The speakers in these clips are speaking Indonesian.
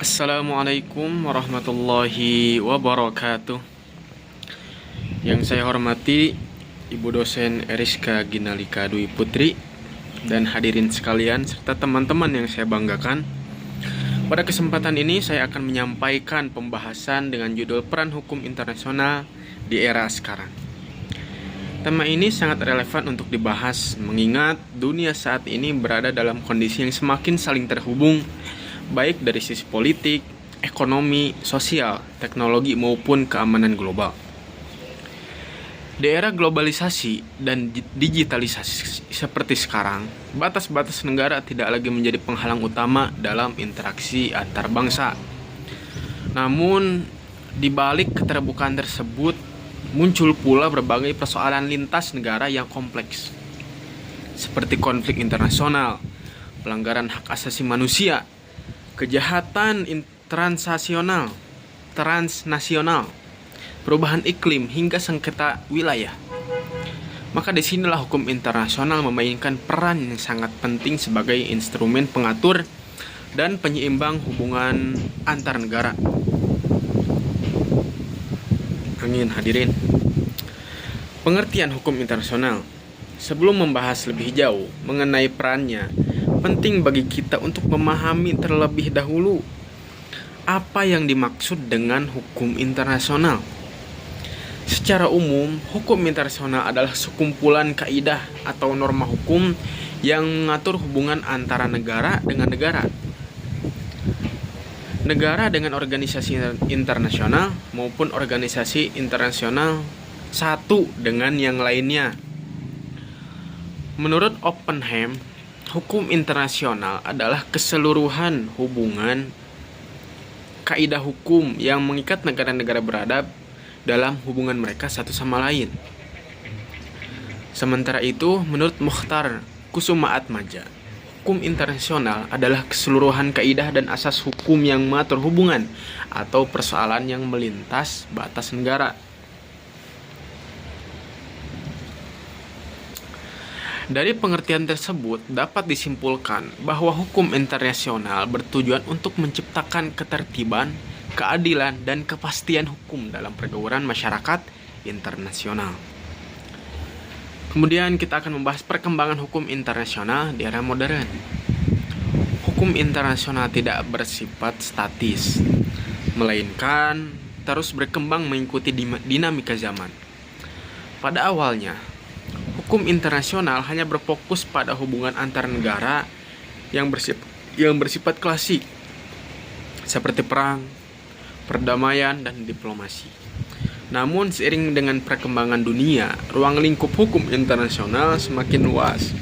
Assalamualaikum warahmatullahi wabarakatuh. Yang saya hormati Ibu dosen Eriska Ginalika Dwi Putri dan hadirin sekalian serta teman-teman yang saya banggakan. Pada kesempatan ini saya akan menyampaikan pembahasan dengan judul Peran Hukum Internasional di Era Sekarang. Tema ini sangat relevan untuk dibahas mengingat dunia saat ini berada dalam kondisi yang semakin saling terhubung, baik dari sisi politik, ekonomi, sosial, teknologi maupun keamanan global. Di era globalisasi dan digitalisasi seperti sekarang, batas-batas negara tidak lagi menjadi penghalang utama dalam interaksi antar bangsa. Namun, di balik keterbukaan tersebut, muncul pula berbagai persoalan lintas negara yang kompleks, seperti konflik internasional, pelanggaran hak asasi manusia, kejahatan transnasional, perubahan iklim hingga sengketa wilayah. Maka disinilah hukum internasional memainkan peran yang sangat penting sebagai instrumen pengatur dan penyeimbang hubungan antar negara. Hadirin. Pengertian hukum internasional. Sebelum membahas lebih jauh mengenai perannya, penting bagi kita untuk memahami terlebih dahulu apa yang dimaksud dengan hukum internasional. Secara umum, hukum internasional adalah sekumpulan kaidah atau norma hukum yang mengatur hubungan antara negara dengan negara, negara dengan organisasi internasional maupun organisasi internasional satu dengan yang lainnya. Menurut Oppenheim, hukum internasional adalah keseluruhan hubungan kaidah hukum yang mengikat negara-negara beradab dalam hubungan mereka satu sama lain. Sementara itu, menurut Mukhtar Kusumaatmadja, hukum internasional adalah keseluruhan kaidah dan asas hukum yang mengatur hubungan atau persoalan yang melintas batas negara. Dari pengertian tersebut dapat disimpulkan bahwa hukum internasional bertujuan untuk menciptakan ketertiban, keadilan, dan kepastian hukum dalam pergaulan masyarakat internasional. Kemudian kita akan membahas perkembangan hukum internasional di era modern. Hukum internasional tidak bersifat statis, melainkan terus berkembang mengikuti dinamika zaman. Pada awalnya, hukum internasional hanya berfokus pada hubungan antar negara yang bersifat klasik, seperti perang, perdamaian, dan diplomasi. Namun seiring dengan perkembangan dunia, ruang lingkup hukum internasional semakin luas.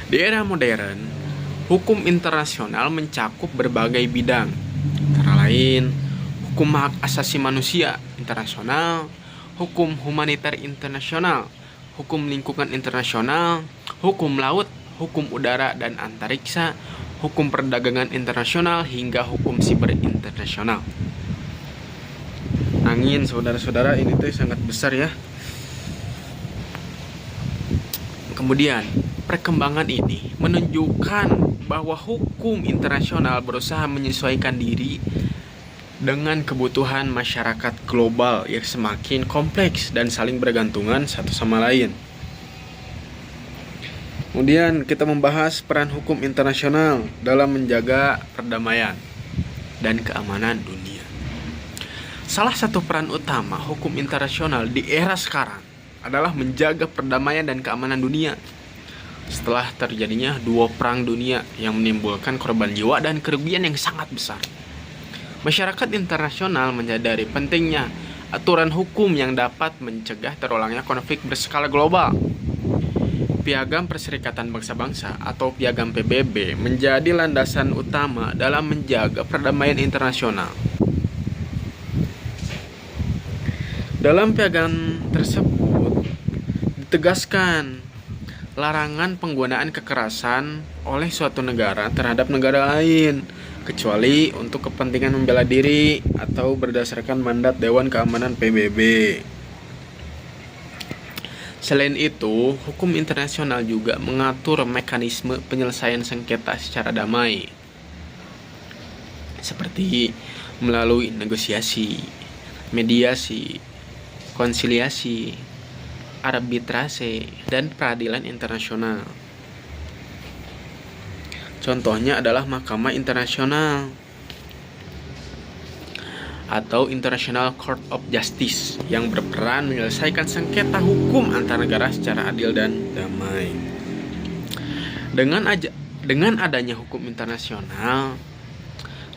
Di era modern, hukum internasional mencakup berbagai bidang, antara lain hukum hak asasi manusia internasional, hukum humaniter internasional, hukum lingkungan internasional, hukum laut, hukum udara dan antariksa, hukum perdagangan internasional, hingga hukum siber internasional. Angin, saudara-saudara, ini tuh sangat besar ya. Kemudian, perkembangan ini menunjukkan bahwa hukum internasional berusaha menyesuaikan diri dengan kebutuhan masyarakat global yang semakin kompleks dan saling bergantungan satu sama lain. Kemudian kita membahas peran hukum internasional dalam menjaga perdamaian dan keamanan dunia. Salah satu peran utama hukum internasional di era sekarang adalah menjaga perdamaian dan keamanan dunia. Setelah terjadinya dua perang dunia yang menimbulkan korban jiwa dan kerugian yang sangat besar, masyarakat internasional menyadari pentingnya aturan hukum yang dapat mencegah terulangnya konflik berskala global. Piagam Perserikatan Bangsa-Bangsa atau Piagam PBB menjadi landasan utama dalam menjaga perdamaian internasional. Dalam piagam tersebut ditegaskan larangan penggunaan kekerasan oleh suatu negara terhadap negara lain, kecuali untuk kepentingan membela diri atau berdasarkan mandat Dewan Keamanan PBB. Selain itu, hukum internasional juga mengatur mekanisme penyelesaian sengketa secara damai. seperti melalui negosiasi, mediasi, konsiliasi, arbitrase, dan peradilan internasional. Contohnya adalah Mahkamah Internasional atau International Court of Justice yang berperan menyelesaikan sengketa hukum antar negara secara adil dan damai. Dengan adanya hukum internasional,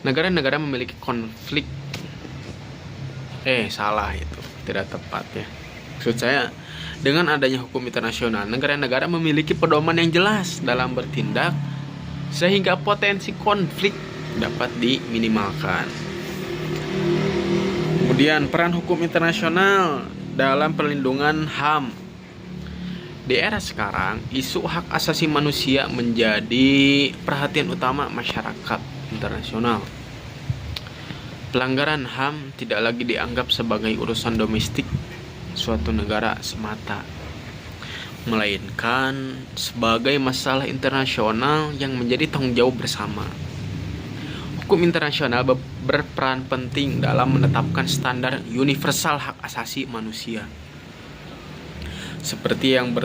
negara-negara memiliki konflik. Salah itu, tidak tepat ya. Maksud saya, dengan adanya hukum internasional, negara-negara memiliki pedoman yang jelas dalam bertindak sehingga potensi konflik dapat diminimalkan. Kemudian peran hukum internasional dalam perlindungan HAM. Di era sekarang, isu hak asasi manusia menjadi perhatian utama masyarakat internasional. Pelanggaran HAM tidak lagi dianggap sebagai urusan domestik suatu negara semata, melainkan sebagai masalah internasional yang menjadi tanggung jawab bersama. Hukum internasional berperan penting dalam menetapkan standar universal hak asasi manusia, seperti yang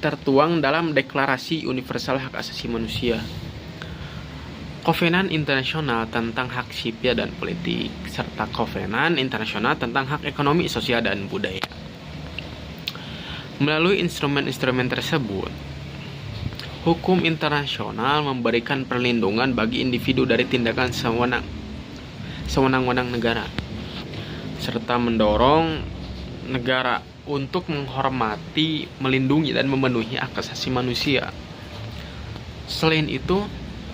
tertuang dalam Deklarasi Universal Hak Asasi Manusia, Kovenan Internasional tentang Hak Sipil dan Politik, serta Kovenan Internasional tentang Hak Ekonomi, Sosial, dan Budaya. Melalui instrumen-instrumen tersebut, hukum internasional memberikan perlindungan bagi individu dari tindakan sewenang-wenang negara, serta mendorong negara untuk menghormati, melindungi, dan memenuhi hak asasi manusia. Selain itu,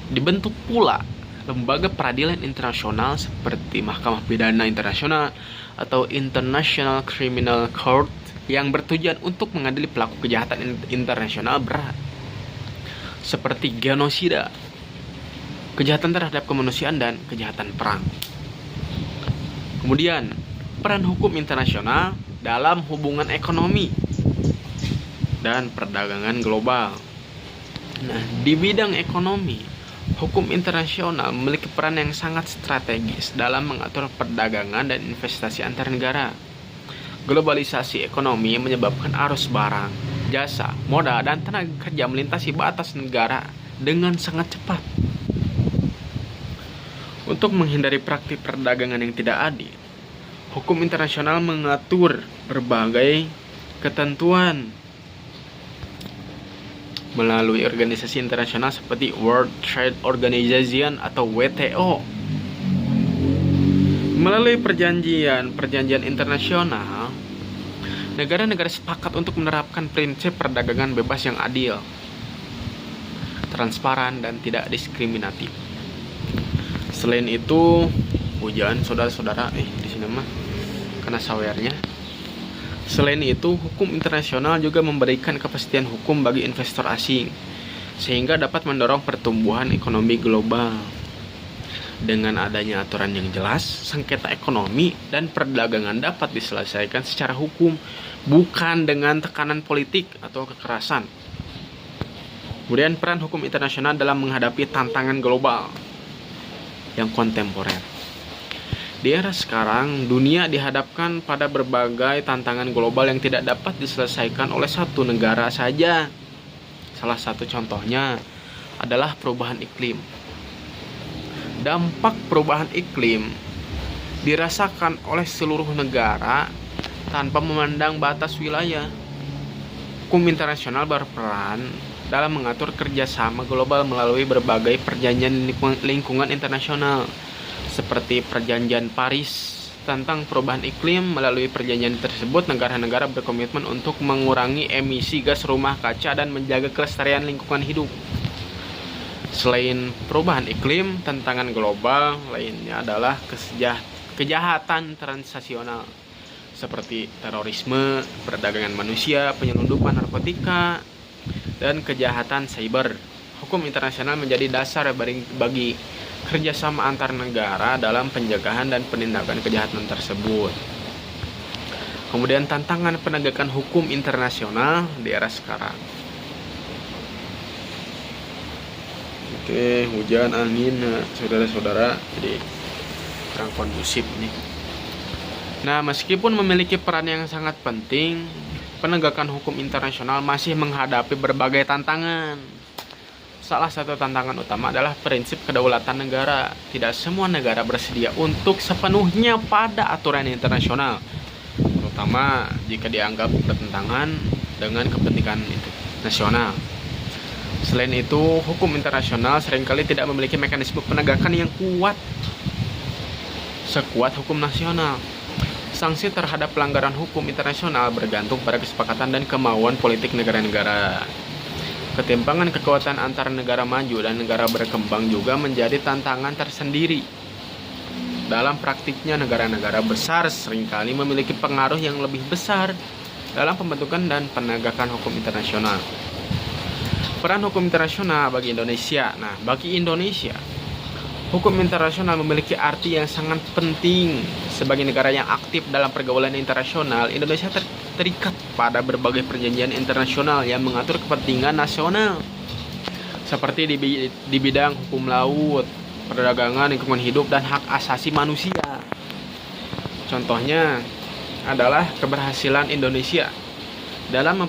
dibentuk pula lembaga peradilan internasional seperti Mahkamah Pidana Internasional atau International Criminal Court yang bertujuan untuk mengadili pelaku kejahatan internasional berat seperti genosida, kejahatan terhadap kemanusiaan, dan kejahatan perang. Kemudian, peran hukum internasional dalam hubungan ekonomi dan perdagangan global. Nah, di bidang ekonomi, hukum internasional memiliki peran yang sangat strategis dalam mengatur perdagangan dan investasi antar negara. Globalisasi ekonomi menyebabkan arus barang, jasa, modal, dan tenaga kerja melintasi batas negara dengan sangat cepat. Untuk menghindari praktik perdagangan yang tidak adil, hukum internasional mengatur berbagai ketentuan melalui organisasi internasional seperti World Trade Organization atau WTO. Melalui perjanjian internasional, negara-negara sepakat untuk menerapkan prinsip perdagangan bebas yang adil, transparan, dan tidak diskriminatif. Selain itu, hujan saudara-saudara, di sini mah karena sawernya. Selain itu, hukum internasional juga memberikan kepastian hukum bagi investor asing, sehingga dapat mendorong pertumbuhan ekonomi global. Dengan adanya aturan yang jelas, sengketa ekonomi dan perdagangan dapat diselesaikan secara hukum, bukan dengan tekanan politik atau kekerasan. Kemudian peran hukum internasional dalam menghadapi tantangan global yang kontemporer. Di era sekarang, dunia dihadapkan pada berbagai tantangan global yang tidak dapat diselesaikan oleh satu negara saja. Salah satu contohnya adalah perubahan iklim. Dampak perubahan iklim dirasakan oleh seluruh negara tanpa memandang batas wilayah. Hukum internasional berperan dalam mengatur kerjasama global melalui berbagai perjanjian lingkungan internasional, seperti Perjanjian Paris tentang perubahan iklim. Melalui perjanjian tersebut, negara-negara berkomitmen untuk mengurangi emisi gas rumah kaca dan menjaga kelestarian lingkungan hidup. Selain perubahan iklim, tantangan global lainnya adalah kejahatan transnasional seperti terorisme, perdagangan manusia, penyelundupan narkotika, dan kejahatan cyber. Hukum internasional menjadi dasar bagi kerjasama antar negara dalam pencegahan dan penindakan kejahatan tersebut. Kemudian tantangan penegakan hukum internasional di era sekarang. Oke, hujan, angin, nah, saudara-saudara, jadi kurang kondusif nih. Nah, meskipun memiliki peran yang sangat penting, penegakan hukum internasional masih menghadapi berbagai tantangan. Salah satu tantangan utama adalah prinsip kedaulatan negara. Tidak semua negara bersedia untuk sepenuhnya pada aturan internasional, terutama jika dianggap bertentangan dengan kepentingan nasional. Selain itu, hukum internasional seringkali tidak memiliki mekanisme penegakan yang kuat sekuat hukum nasional. Sanksi terhadap pelanggaran hukum internasional bergantung pada kesepakatan dan kemauan politik negara-negara. Ketimpangan kekuatan antara negara maju dan negara berkembang juga menjadi tantangan tersendiri. Dalam praktiknya, negara-negara besar seringkali memiliki pengaruh yang lebih besar dalam pembentukan dan penegakan hukum internasional. Peran hukum internasional bagi Indonesia. Nah, bagi Indonesia, hukum internasional memiliki arti yang sangat penting. Sebagai negara yang aktif dalam pergaulan internasional, Indonesia terikat pada berbagai perjanjian internasional yang mengatur kepentingan nasional, seperti di bidang hukum laut, perdagangan, lingkungan hidup, dan hak asasi manusia. Contohnya adalah keberhasilan Indonesia dalam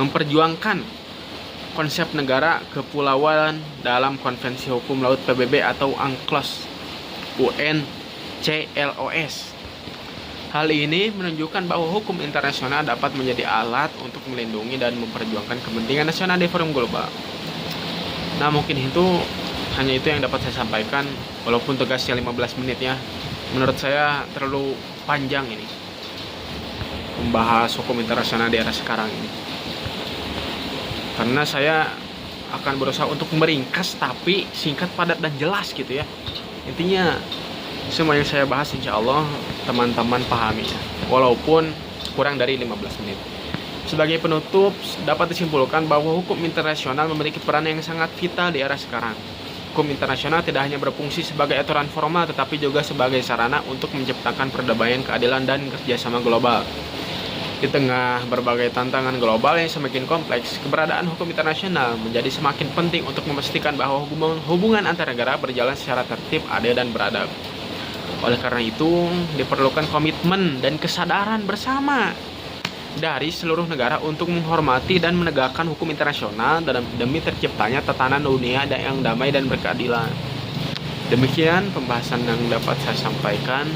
memperjuangkan konsep negara kepulauan dalam Konvensi Hukum Laut PBB atau UNCLOS. Hal ini menunjukkan bahwa hukum internasional dapat menjadi alat untuk melindungi dan memperjuangkan kepentingan nasional di forum global. Nah, mungkin hanya itu yang dapat saya sampaikan, walaupun tugasnya 15 menit ya. Menurut saya terlalu panjang ini membahas hukum internasional di era sekarang ini. Karena saya akan berusaha untuk meringkas tapi singkat, padat, dan jelas gitu ya. Intinya semua yang saya bahas insya Allah teman-teman pahami ya, walaupun kurang dari 15 menit. Sebagai penutup, dapat disimpulkan bahwa hukum internasional memiliki peran yang sangat vital di era sekarang. Hukum internasional tidak hanya berfungsi sebagai aturan formal, tetapi juga sebagai sarana untuk menciptakan perdamaian, keadilan, dan kerjasama global. Di tengah berbagai tantangan global yang semakin kompleks, keberadaan hukum internasional menjadi semakin penting untuk memastikan bahwa hubungan antar negara berjalan secara tertib, adil, dan beradab. Oleh karena itu, diperlukan komitmen dan kesadaran bersama dari seluruh negara untuk menghormati dan menegakkan hukum internasional demi terciptanya tatanan dunia yang damai dan berkeadilan. Demikian pembahasan yang dapat saya sampaikan.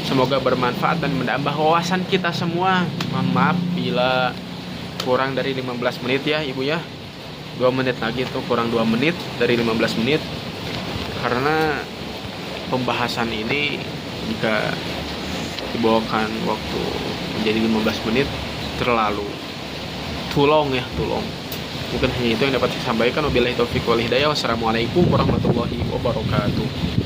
Semoga bermanfaat dan menambah wawasan kita semua. Mohon maaf bila kurang dari 15 menit ya Ibu ya. 2 menit lagi tuh, kurang 2 menit dari 15 menit. Karena pembahasan ini jika dibawakan waktu menjadi 15 menit terlalu tulong. Mungkin hanya itu yang dapat saya sampaikan. Wabillahi taufiq wal hidayah. Wassalamualaikum warahmatullahi wabarakatuh.